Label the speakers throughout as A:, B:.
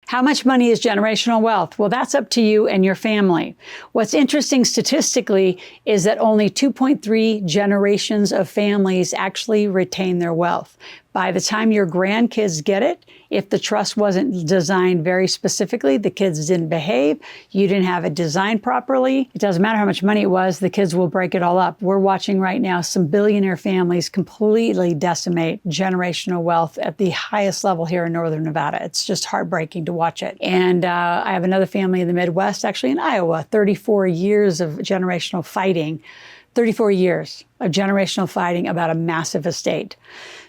A: How much money is generational wealth? Well, that's up to you and your family. What's interesting statistically is that only 2.3 generations of families actually retain their wealth. By the time your grandkids get it, if the trust wasn't designed very specifically, the kids didn't behave, you didn't have it designed properly, it doesn't matter how much money it was, the kids will break it all up. We're watching right now some billionaire families completely decimate generational wealth at the highest level here in Northern Nevada. It's just heartbreaking to watch it. And I have another family in the Midwest, actually in Iowa, 34 years of generational fighting. 34 years of generational fighting about a massive estate.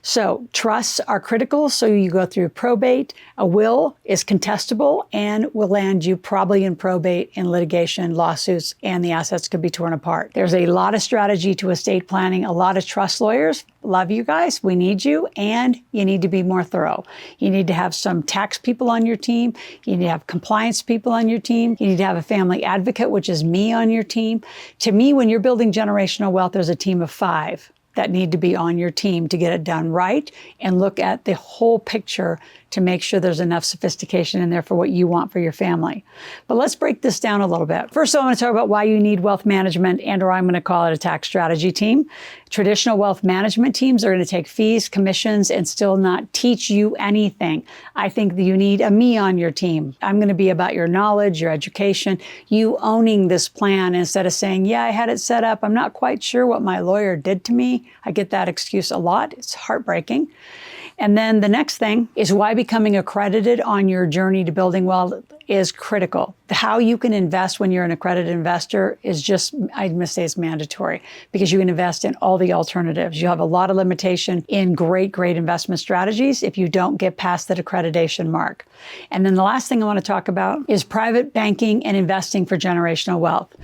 A: So trusts are critical. So you go through probate. A will is contestable and will land you probably in probate, in litigation, lawsuits, and the assets could be torn apart. There's a lot of strategy to estate planning, a lot of trust lawyers. Love you guys. We need you. And you need to be more thorough. You need to have some tax people on your team. You need to have compliance people on your team. You need to have a family advocate, which is me, on your team. To me, when you're building generational wealth, there's a team of 5 that need to be on your team to get it done right and look at the whole picture to make sure there's enough sophistication in there for what you want for your family. But let's break this down a little bit. First, I want to talk about why you need wealth management, and or I'm going to call it a tax strategy team. Traditional wealth management teams are going to take fees, commissions, and still not teach you anything. I think that you need a me on your team. I'm going to be about your knowledge, your education, you owning this plan instead of saying, yeah, I had it set up. I'm not quite sure what my lawyer did to me. I get that excuse a lot. It's heartbreaking. And then the next thing is why becoming accredited on your journey to building wealth is critical. How you can invest when you're an accredited investor is just, I must say, it's mandatory because you can invest in all the alternatives. You have a lot of limitation in great investment strategies if you don't get past that accreditation mark. And then the last thing I want to talk about is private banking and investing for generational wealth.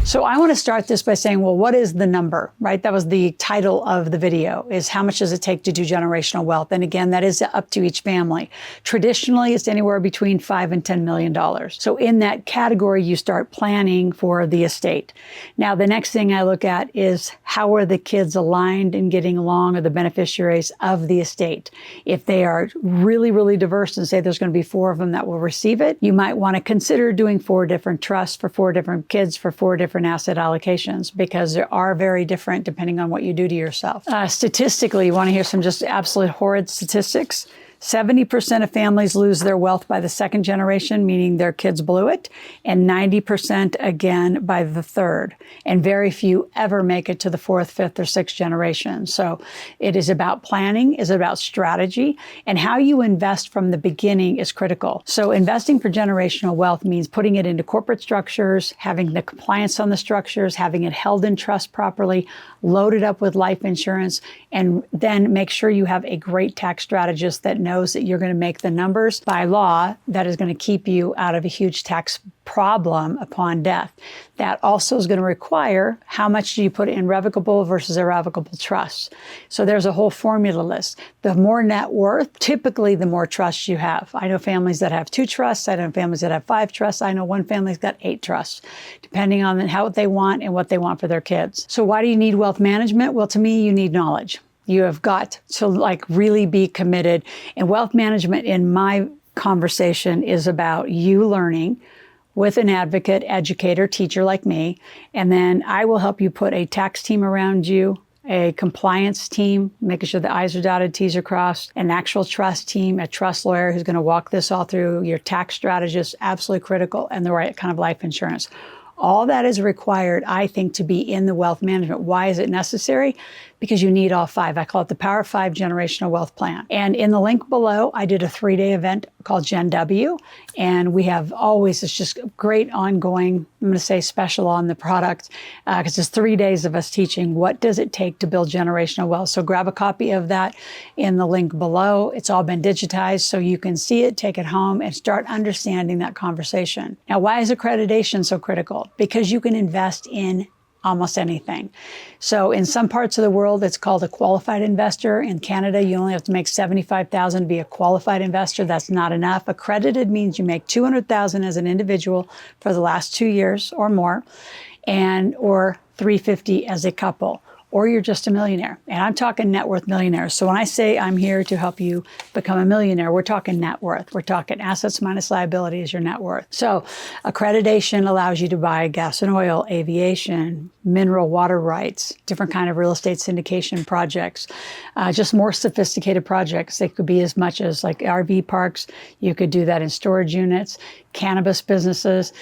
A: So I want to start this by saying, well, what is the number, right? That was the title of the video, is how much does it take to do generational wealth? And again, that is up to each family. Traditionally, it's anywhere between $5 and $10 million. So in that category, you start planning for the estate. Now, the next thing I look at is how are the kids aligned and getting along, or the beneficiaries of the estate. If they are really diverse and say there's going to be 4 of them that will receive it, you might want to consider doing 4 different trusts for 4 different kids for 4 different asset allocations, because they are very different depending on what you do to yourself. Statistically, you want to hear some just absolute horrid statistics? 70% of families lose their wealth by the second generation, meaning their kids blew it, and 90% again by the third. And very few ever make it to the 4th, 5th, or 6th generation. So it is about planning, is about strategy, and how you invest from the beginning is critical. So investing for generational wealth means putting it into corporate structures, having the compliance on the structures, having it held in trust properly, loaded up with life insurance, and then make sure you have a great tax strategist that knows that you're going to make the numbers by law that is going to keep you out of a huge tax problem upon death. That also is going to require how much do you put in revocable versus irrevocable trusts. So there's a whole formula list. The more net worth, typically the more trusts you have. I know families that have 2 trusts. I know families that have 5 trusts. I know one family's got 8 trusts, depending on how they want and what they want for their kids. So why do you need wealth management? Well, to me, you need knowledge. You have got to really be committed. And wealth management, in my conversation, is about you learning with an advocate, educator, teacher like me. And then I will help you put a tax team around you, a compliance team, making sure the I's are dotted, T's are crossed, an actual trust team, a trust lawyer who's going to walk this all through, your tax strategist, absolutely critical, and the right kind of life insurance. All that is required, I think, to be in the wealth management. Why is it necessary? Because you need all 5. I call it the Power 5 Generational Wealth Plan. And in the link below, I did a 3-day event called Gen W. And we have always, it's just great ongoing, I'm going to say special on the product, because it's 3 days of us teaching what does it take to build generational wealth. So grab a copy of that in the link below. It's all been digitized so you can see it, take it home, and start understanding that conversation. Now, why is accreditation so critical? Because you can invest in almost anything. So in some parts of the world, it's called a qualified investor. In Canada, you only have to make $75,000 to be a qualified investor. That's not enough. Accredited means you make $200,000 as an individual for the last 2 years or more, or $350 as a couple, or you're just a millionaire. And I'm talking net worth millionaires. So when I say I'm here to help you become a millionaire, we're talking net worth. We're talking assets minus liability is your net worth. So accreditation allows you to buy gas and oil, aviation, mineral water rights, different kind of real estate syndication projects, just more sophisticated projects. They could be as much as like RV parks. You could do that in storage units, cannabis businesses.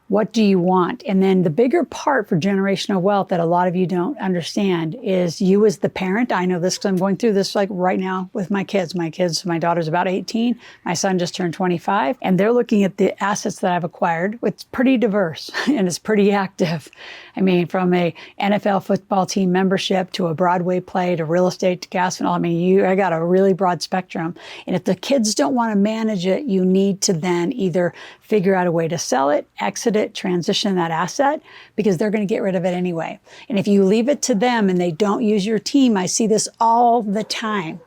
A: What do you want? And then the bigger part for generational wealth that a lot of you don't understand is you as the parent. I know this because I'm going through this like right now with my kids. My daughter's about 18. My son just turned 25. And they're looking at the assets that I've acquired. It's pretty diverse and it's pretty active. I mean, from a NFL football team membership to a Broadway play to real estate to gas and all. I mean, I got a really broad spectrum. And if the kids don't want to manage it, you need to then either figure out a way to sell it, exit it, transition that asset, because they're going to get rid of it anyway. And if you leave it to them and they don't use your team, I see this all the time,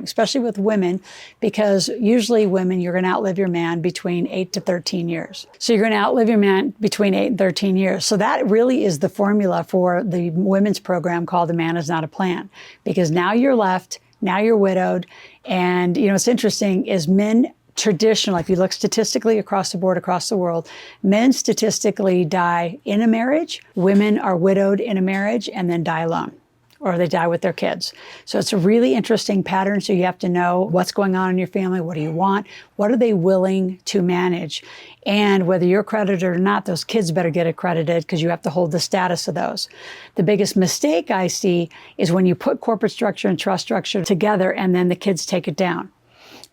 A: especially with women, because usually women, you're going to outlive your man between 8 to 13 years. So you're going to outlive your man between 8 and 13 years. So that really is the formula for the women's program called The Man Is Not a Plan, because now you're left, now you're widowed. And, you know, what's interesting is men traditionally, if you look statistically across the board, across the world, men statistically die in a marriage. Women are widowed in a marriage and then die alone, or they die with their kids. So it's a really interesting pattern. So you have to know what's going on in your family. What do you want? What are they willing to manage? And whether you're accredited or not, those kids better get accredited because you have to hold the status of those. The biggest mistake I see is when you put corporate structure and trust structure together and then the kids take it down.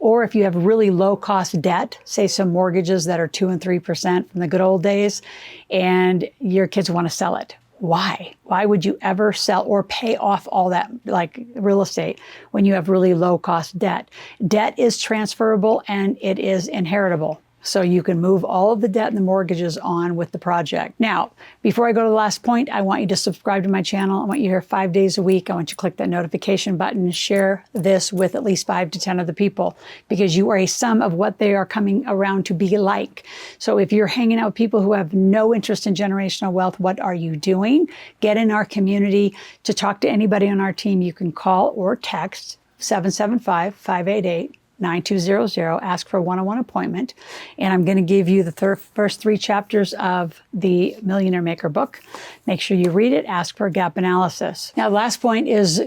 A: Or if you have really low cost debt, say some mortgages that are 2 and 3% from the good old days, and your kids want to sell it. Why? Why would you ever sell or pay off all that like real estate when you have really low cost debt? Debt is transferable and it is inheritable. So you can move all of the debt and the mortgages on with the project. Now, before I go to the last point, I want you to subscribe to my channel. I want you here 5 days a week. I want you to click that notification button, share this with at least 5 to 10 other people, because you are a sum of what they are coming around to be like. So if you're hanging out with people who have no interest in generational wealth, what are you doing? Get in our community. To talk to anybody on our team, you can call or text 775-588. 9200, ask for a one-on-one appointment. And I'm going to give you the first 3 chapters of the Millionaire Maker book. Make sure you read it, ask for a gap analysis. Now, the last point is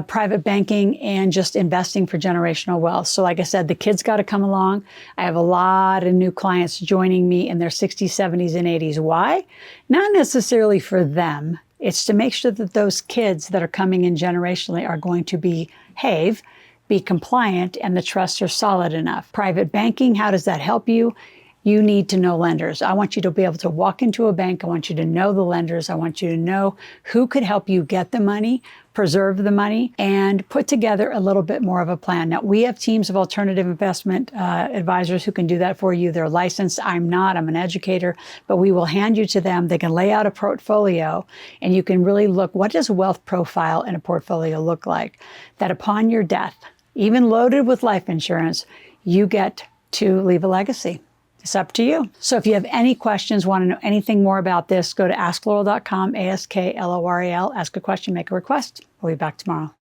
A: private banking and just investing for generational wealth. So like I said, the kids got to come along. I have a lot of new clients joining me in their 60s, 70s, and 80s. Why? Not necessarily for them. It's to make sure that those kids that are coming in generationally are going to behave, be compliant, and the trusts are solid enough. Private banking, how does that help you? You need to know lenders. I want you to be able to walk into a bank. I want you to know the lenders. I want you to know who could help you get the money, preserve the money, and put together a little bit more of a plan. Now, we have teams of alternative investment advisors who can do that for you. They're licensed. I'm not. I'm an educator, but we will hand you to them. They can lay out a portfolio, and you can really look, what does a wealth profile in a portfolio look like? That upon your death, even loaded with life insurance, you get to leave a legacy. It's up to you. So if you have any questions, want to know anything more about this, go to askloral.com, ASKLORAL, ask a question, make a request. We'll be back tomorrow.